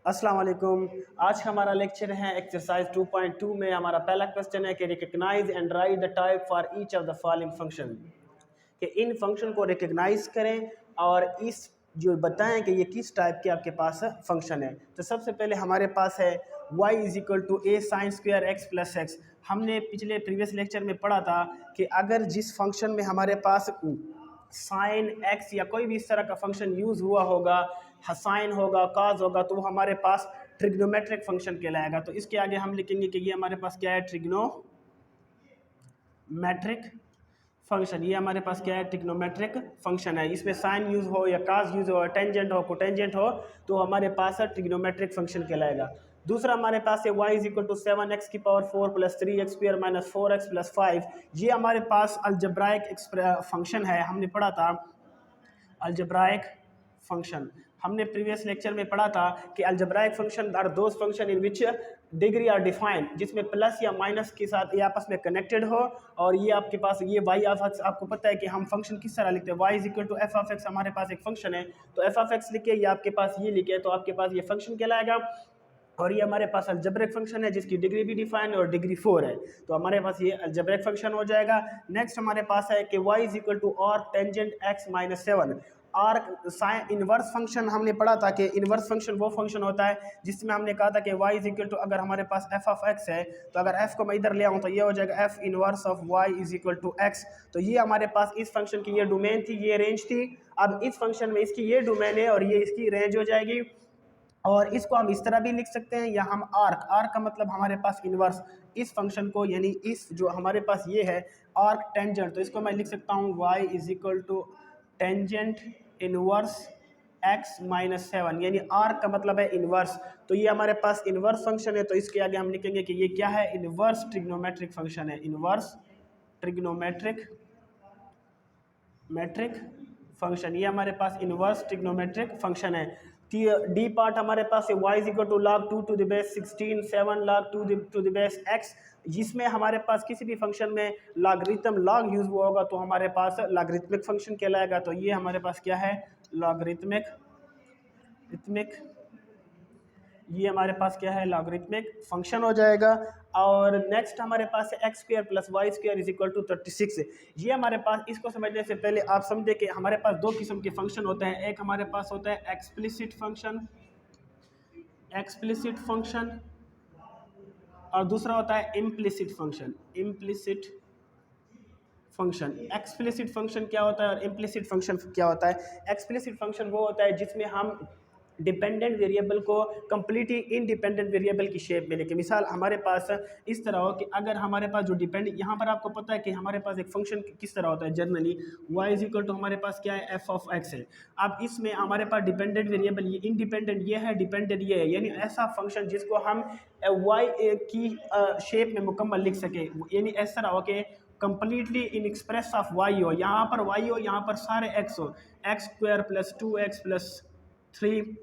अस्सलाम वालेकुम। आज का हमारा लेक्चर है एक्सरसाइज 2.2 में हमारा पहला क्वेश्चन है कि recognise and write the type for each of the following function, कि इन फंक्शन को रिकग्नाइज करें और इस जो बताएं कि ये किस टाइप के आपके पास फंक्शन है। तो सबसे पहले हमारे पास है y is equal to a sine square x plus x. हमने पिछले प्रीवियस लेक्चर में पढ़ा था कि अगर जिस फंक्शन में हमारे पास साइन एक्स या कोई भी इस तरह का फंक्शन यूज़ हुआ होगा, साइन होगा, कॉस होगा, तो वो हमारे पास ट्रिग्नोमेट्रिक फंक्शन कहलाएगा। तो इसके आगे हम लिखेंगे कि ये हमारे पास क्या है, ट्रिग्नोमेट्रिक फंक्शन। ये हमारे पास क्या है, ट्रिग्नोमेट्रिक फंक्शन है। इसमें साइन यूज़ हो या कॉस यूज़ हो, टेंजेंट हो, कोटेंजेंट हो, तो हमारे पास ट्रिग्नोमेट्रिक फंक्शन कहलाएगा। दूसरा हमारे पास है y is equal to 7x की power 4 plus 3x square minus 4x plus 5। ये हमारे पास अलजेब्राइक फंक्शन है। हमने पढ़ा था अलजेब्राइक फंक्शन, हमने प्रीवियस लेक्चर में पढ़ा था कि algebraic function are those function in which degree are defined, जिसमें प्लस या माइनस के साथ ये आपस में कनेक्टेड हो। और ये आपके पास ये y ऑफ x, आपको पता है कि हम फंक्शन किस तरह लिखते हैं, y is equal to f of x. हमारे पास एक फंक्शन है तो एफ ऑफ एक्स लिखे या आपके पास ये लिखे तो आपके पास ये फंक्शन कहलाएगा। और ये हमारे पास अलजेब्रिक फंक्शन है जिसकी डिग्री भी डिफाइंड और डिग्री 4 है, तो हमारे पास ये अलजेब्रिक फंक्शन हो जाएगा। नेक्स्ट हमारे पास है कि y is equal to arc tangent x minus 7। Arc sine inverse function हमने पढ़ा था कि इनवर्स फंक्शन वो फंक्शन होता है जिसमें हमने कहा था कि y इज इक्वल टू, अगर हमारे पास f ऑफ x है तो अगर f को मैं इधर ले आऊँ तो ये हो जाएगा f inverse of y is equal to x। तो ये हमारे पास इस फंक्शन की ये डोमेन थी, ये रेंज थी। अब इस फंक्शन में इसकी ये डोमेन है और ये इसकी रेंज हो जाएगी। और इसको हम इस तरह भी लिख सकते हैं, या हम आर्क, आर्क का मतलब हमारे पास इनवर्स, इस फंक्शन को यानी इस जो हमारे पास ये है आर्क टेंजेंट, तो इसको मैं लिख सकता हूँ y is equal to tangent inverse x minus 7, यानी आर्क का मतलब है इनवर्स। तो ये हमारे पास इनवर्स फंक्शन है, तो इसके आगे हम लिखेंगे कि ये क्या है, इनवर्स ट्रिग्नोमेट्रिक फंक्शन है, इनवर्स ट्रिग्नोमेट्रिक फंक्शन। ये हमारे पास इनवर्स ट्रिग्नोमेट्रिक फंक्शन है। डी पार्ट हमारे पास है y is equal to log 2 to the base 16 7 log 2 to the base x। जिसमें हमारे पास किसी भी फंक्शन में लॉगरिथम लॉग यूज हुआ होगा तो हमारे पास लॉगरिथमिक फंक्शन कहलाएगा। तो ये हमारे पास क्या है, लॉगरिथमिक, ये हमारे पास क्या है, लॉगरिथमिक फंक्शन हो जाएगा। और नेक्स्ट हमारे पास है x square plus y square is equal to 36। ये हमारे पास, इसको समझने से पहले आप समझे कि हमारे पास दो किस्म के फंक्शन होते हैं। एक हमारे पास होता है एक्सप्लिसिट फंक्शन, और दूसरा होता है इम्प्लिसिट फंक्शन। एक्सप्लिसिट फंक्शन क्या होता है और इम्प्लिसिट फंक्शन क्या होता है। एक्सप्लिसिट फंक्शन वो होता है जिसमें हम डिपेंडेंट वेरिएबल को कंप्लीटली इंडिपेंडेंट वेरिएबल की शेप में लेके, मिसाल हमारे पास इस तरह हो कि अगर हमारे पास जो डिपेंड, यहाँ पर आपको पता है कि हमारे पास एक फंक्शन किस तरह होता है generally, y is equal to हमारे पास क्या है, f ऑफ x है। अब इसमें हमारे पास डिपेंडेंट वेरिएबल ये इंडिपेंडेंट ये है, डिपेंडेंट ये है, यानी ऐसा फंक्शन जिसको हम y की शेप में मुकम्मल लिख सके, यानी इस तरह हो कि completely Inn Express of y हो, यहाँ पर y हो, यहाँ पर सारे x हो, x square plus 2x plus 3,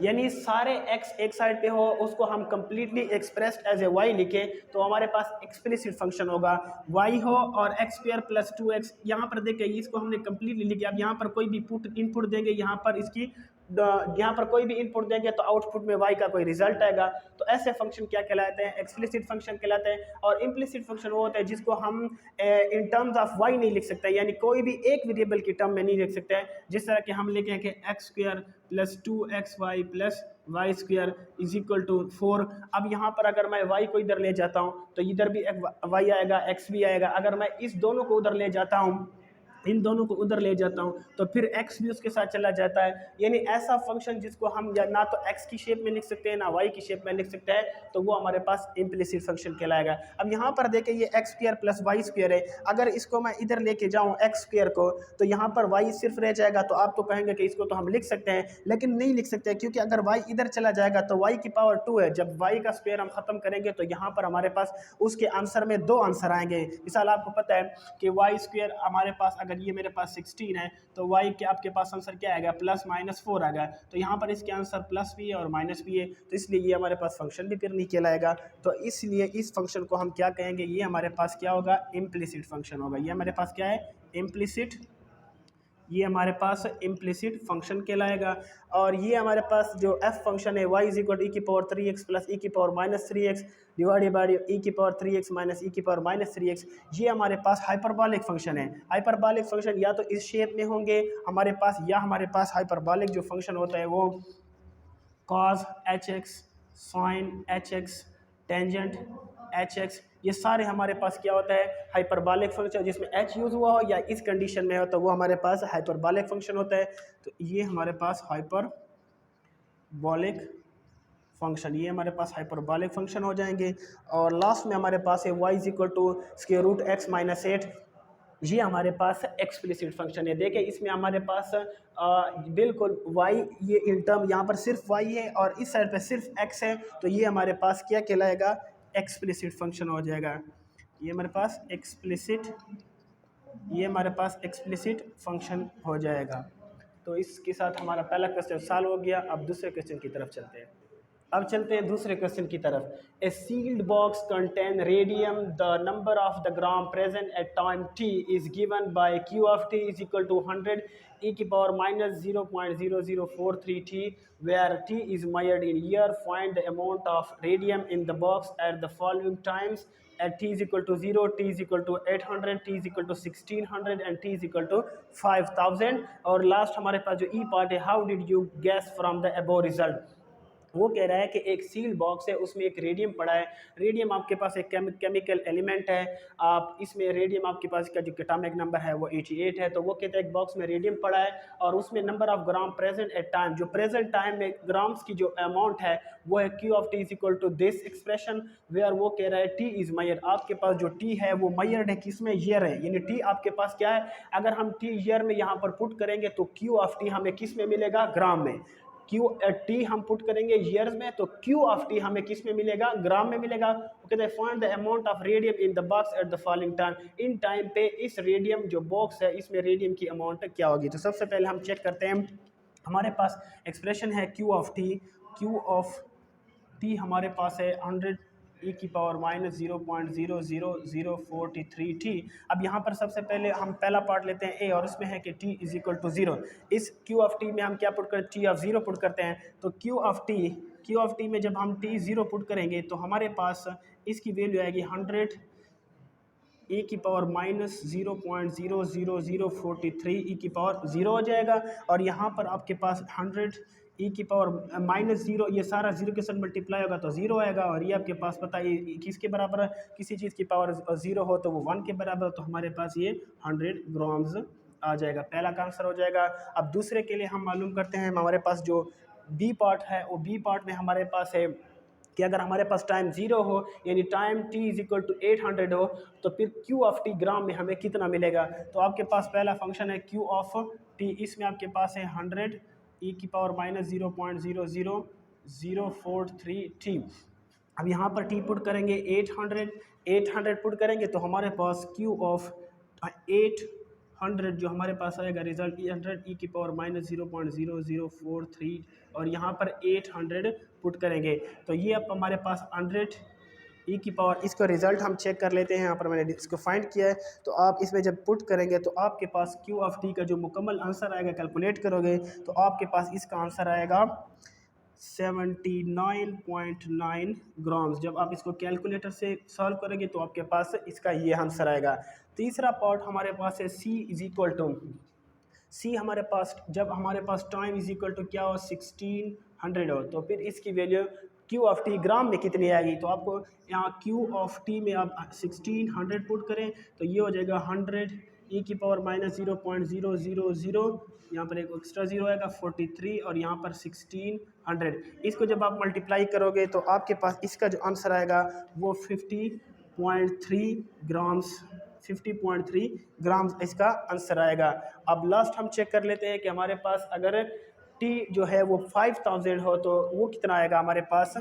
यानी सारे x एक साइड पे हो, उसको हम completely expressed as a y लिखे तो हमारे पास एक्सप्लिसिट फंक्शन होगा। y हो और एक्स स्क्वायर प्लस 2x, यहाँ पर देखिए इसको हमने कंप्लीटली लिखे। अब यहाँ पर कोई भी इनपुट देंगे, यहाँ पर इसकी यहाँ पर कोई भी इनपुट देंगे तो आउटपुट में y का कोई रिजल्ट आएगा। तो ऐसे फंक्शन क्या कहलाते हैं, एक्सप्लिसिट फंक्शन कहलाते हैं। और इम्प्लिसिट फंक्शन वो होता है जिसको हम इन टर्म्स ऑफ y नहीं लिख सकते, यानी कोई भी एक वेरिएबल की टर्म में नहीं लिख सकते हैं। जिस तरह के हम लिखें कि x square plus 2xy plus y square is equal to 4। अब यहाँ पर अगर मैं y को इधर ले जाता हूँ तो इधर भी y आएगा, x भी आएगा। अगर मैं इस दोनों को उधर ले जाता हूँ, इन दोनों को उधर ले जाता हूँ तो फिर x भी उसके साथ चला जाता है। यानी ऐसा फंक्शन जिसको हम या ना तो x की शेप में लिख सकते हैं ना y की शेप में लिख सकते हैं, तो वो हमारे पास इम्प्लिसिट फंक्शन कहलाएगा। अब यहाँ पर देखें ये x square plus y square है, अगर इसको मैं इधर लेके जाऊँ एक्स स्क्वायर को तो यहाँ पर y सिर्फ रह जाएगा। तो आप तो कहेंगे कि इसको तो हम लिख सकते हैं, लेकिन नहीं लिख सकते क्योंकि अगर y इधर चला जाएगा तो y की पावर 2 है। जब y का स्क्वायर हम खत्म करेंगे तो यहाँ पर हमारे पास उसके आंसर में 2 आंसर आएंगे। मिसाल आपको पता है कि y स्क्वायर हमारे पास, अगर ये मेरे पास 16 है तो y के आपके पास आंसर क्या आएगा, प्लस माइनस 4 आएगा। तो यहाँ पर इसके आंसर प्लस भी है और माइनस भी है, तो इसलिए ये हमारे पास फंक्शन भी फिर नहीं कहलाएगा। तो इसलिए इस फंक्शन को हम क्या कहेंगे, ये हमारे पास क्या होगा, इम्प्लिसिट फंक्शन होगा। ये हमारे पास क्या है, इम्प्लिसिट ये हमारे पास इम्प्लिसिट फंक्शन कहलाएगा। और ये हमारे पास जो एफ फंक्शन है y is equal to e की पावर 3x प्लस ई की power minus 3x divided by e की पावर 3x माइनस ई की पावर माइनस 3x, ये हमारे पास हाइपरबॉलिक फंक्शन है। हाइपरबॉलिक फंक्शन या तो इस शेप में होंगे हमारे पास, या हमारे पास हाइपरबॉलिक जो फंक्शन होता है वो cos hx, sin hx, tangent hx, ये सारे हमारे पास क्या होता है हाइपरबॉलिक फंक्शन, जिसमें h यूज़ हुआ हो या इस कंडीशन में हो तो वो हमारे पास हाइपरबॉलिक फंक्शन होता है। तो ये हमारे पास हाइपरबॉलिक फंक्शन, ये हमारे पास हाइपरबॉलिक फंक्शन हो जाएंगे। और लास्ट में हमारे पास है y is equal to square root x minus 8, ये हमारे पास एक्सप्लिसिट फंक्शन है। देखिए इसमें हमारे पास बिल्कुल y, ये इन टर्म यहाँ पर सिर्फ y है और इस साइड पे सिर्फ x है, तो ये हमारे पास क्या कहलाएगा एक्सप्लिसिट फंक्शन हो जाएगा। ये हमारे पास एक्सप्लिसिट, ये हमारे पास एक्सप्लिसिट फंक्शन हो जाएगा। तो इसके साथ हमारा पहला क्वेश्चन सॉल्व हो गया। अब दूसरे क्वेश्चन की तरफ चलते हैं। अब चलते हैं दूसरे क्वेश्चन की तरफ। A sealed box contain radium, the number of the gram present at time t is given by q of t is equal to 100 e की power minus 0.0043 t, where t is measured in year. Find the amount of radium in the box at the following times at t is equal to 0, t is equal to 800, t is equal to 1600 and t is equal to 5000। और last हमारे पास जो E part है, how did you guess from the above result. वो कह रहा है कि एक सील बॉक्स है, उसमें एक रेडियम पड़ा है। रेडियम आपके पास एक केमिकल एलिमेंट है। आप इसमें रेडियम आपके पास का जो एटॉमिक नंबर है वो 88 है। तो वो कहता है एक बॉक्स में रेडियम पड़ा है और उसमें number of gram present at time, जो प्रेजेंट टाइम में ग्राम्स की जो अमाउंट है वो है q of t is equal to this expression, where वो कह रहा है t इज मेजर्ड। आपके पास जो t है वो मेजर्ड है किसमें, ईयर है, यानी t आपके पास क्या है, अगर हम t ईयर में यहाँ पर पुट करेंगे तो q ऑफ t हमें किस में मिलेगा, ग्राम में। क्यू टी हम पुट करेंगे ईयर्स में तो क्यू ऑफ टी हमें किस में मिलेगा, ग्राम में मिलेगा। वो कहते हैं find the amount of radium in the box at the following time, in time पे इस रेडियम जो बॉक्स है इसमें रेडियम की अमाउंट क्या होगी। तो सबसे पहले हम चेक करते हैं, हमारे पास एक्सप्रेशन है Q of T, Q of T हमारे पास है 100 ई की पावर माइनस 0.00043 टी। अब यहाँ पर सबसे पहले हम पहला पार्ट लेते हैं ए और उसमें है कि टी इज इक्वल टू 0। इस क्यू ऑफ टी में हम क्या पुट करते हैं, टी ऑफ 0 पुट करते हैं। तो क्यू ऑफ टी में जब हम टी 0 पुट करेंगे तो हमारे पास इसकी वैल्यू आएगी 100 ई की पावर माइनस 0.00043 ई की पावर 0 हो जाएगा। और यहाँ पर आपके पास 100 ई की पावर माइनस 0, ये सारा 0 के साथ मल्टीप्लाई होगा तो 0 आएगा। और ये आपके पास पता है किसके बराबर है, किसी चीज़ की पावर 0 हो तो वो 1 के बराबर, तो हमारे पास ये 100 ग्राम्स आ जाएगा। पहला का आंसर हो जाएगा। अब दूसरे के लिए हम मालूम करते हैं, हमारे पास जो बी पार्ट है वो बी पार्ट में हमारे पास है कि अगर हमारे पास टाइम 0 हो यानी time t is equal to 800 हो तो फिर q ऑफ t ग्राम में हमें कितना मिलेगा। तो आपके पास पहला फंक्शन है q ऑफ t, इसमें आपके पास है 100 e की पावर माइनस 0.00043 t। अब यहाँ पर t पुट करेंगे 800 पुट करेंगे तो हमारे पास q ऑफ 800 जो हमारे पास आएगा रिजल्ट 100 ई की पावर माइनस 0.0043 और यहाँ पर 800 पुट करेंगे तो ये अब हमारे पास 100 ई की पावर, इसका रिजल्ट हम चेक कर लेते हैं। यहाँ पर मैंने इसको फाइंड किया है। तो आप इसमें जब पुट करेंगे तो आपके पास क्यू ऑफ टी का जो मुकम्मल आंसर आएगा, कैलकुलेट करोगे तो आपके पास इसका आंसर आएगा 79.9 ग्राम्स। जब आप इसको कैलकुलेटर से सॉल्व करोगे तो आपके पास इसका ये आंसर आएगा। तीसरा पार्ट हमारे पास है सी इज इक्वल टू, सी हमारे पास जब हमारे पास टाइम इज इक्वल टू क्या हो 1600 हो तो फिर इसकी वैल्यू क्यू ऑफ टी ग्राम में कितनी आएगी। तो आपको यहाँ क्यू ऑफ टी में आप 1600 पुट करें तो ये हो जाएगा 100 ई की पावर माइनस 0.000, यहाँ पर एक एक्स्ट्रा 0 आएगा 43 और यहाँ पर 1600। इसको जब आप मल्टीप्लाई करोगे तो आपके पास इसका जो आंसर आएगा वो 50.3 ग्राम्स, 50.3 ग्राम्स इसका आंसर आएगा। अब लास्ट हम चेक कर लेते हैं कि हमारे पास अगर टी जो है वो 5000 हो तो वो कितना आएगा हमारे पास।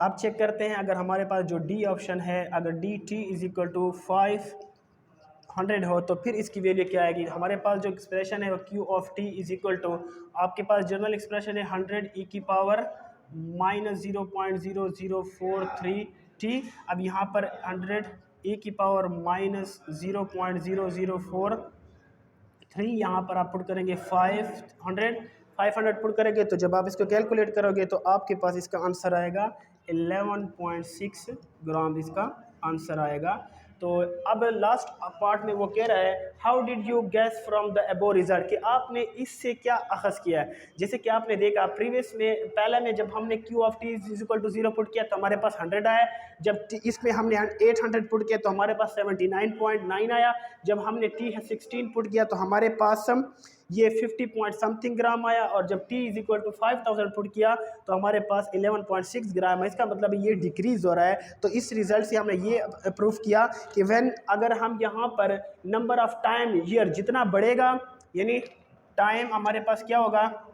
अब चेक करते हैं, अगर हमारे पास जो डी ऑप्शन है, अगर D T is equal to 500 हो तो फिर इसकी वैल्यू क्या आएगी। हमारे पास जो एक्सप्रेशन है वो q of t is equal to, आपके पास जनरल एक्सप्रेशन है 100 ई की पावर -0.0043t। अब यहाँ पर 100 e की पावर -0.0043, यहाँ पर आप पुट करेंगे 500 पुट करेंगे, तो जब आप इसको कैलकुलेट करोगे तो आपके पास इसका आंसर आएगा 11.6 ग्राम, इसका आंसर आएगा। तो अब लास्ट पार्ट में वो कह रहा है how did you gas from the above result, कि आपने इससे क्या अखज़ किया है। जैसे कि आपने देखा प्रीवियस में, पहले में जब हमने q of t is equal to 0 put किया तो हमारे पास 100 आया, जब इसमें हमने 800 पुट किया तो हमारे पास 79.9 आया, जब हमने t 16 पुट किया तो हमारे पास ये 50 पॉइंट समथिंग ग्राम आया, और जब t is equal to 5000 put किया तो हमारे पास 11.6 ग्राम है। इसका मतलब ये डिक्रीज़ हो रहा है। तो इस रिज़ल्ट से हमने ये प्रूफ किया कि व्हेन, अगर हम यहाँ पर नंबर ऑफ टाइम ईयर जितना बढ़ेगा, यानी टाइम हमारे पास क्या होगा,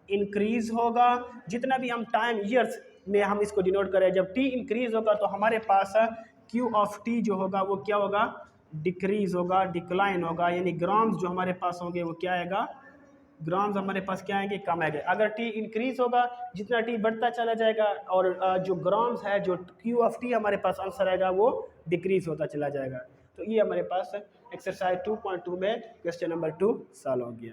इंक्रीज़ होगा। जितना भी हम टाइम ईयर्स में हम इसको डिनोट करें, जब t इंक्रीज़ होगा तो हमारे पास q ऑफ t जो होगा वो क्या होगा, डिक्रीज़ होगा, डिक्लाइन होगा, यानी ग्राम्स जो हमारे पास होंगे वो क्या आएगा, ग्राम्स हमारे पास क्या आएंगे, कम आएंगे। अगर t इंक्रीज़ होगा, जितना t बढ़ता चला जाएगा, और जो ग्राम्स है, जो q ऑफ t हमारे पास आंसर आएगा वो डिक्रीज़ होता चला जाएगा। तो ये हमारे पास एक्सरसाइज 2.2 में क्वेश्चन नंबर 2 सॉल्व हो गया।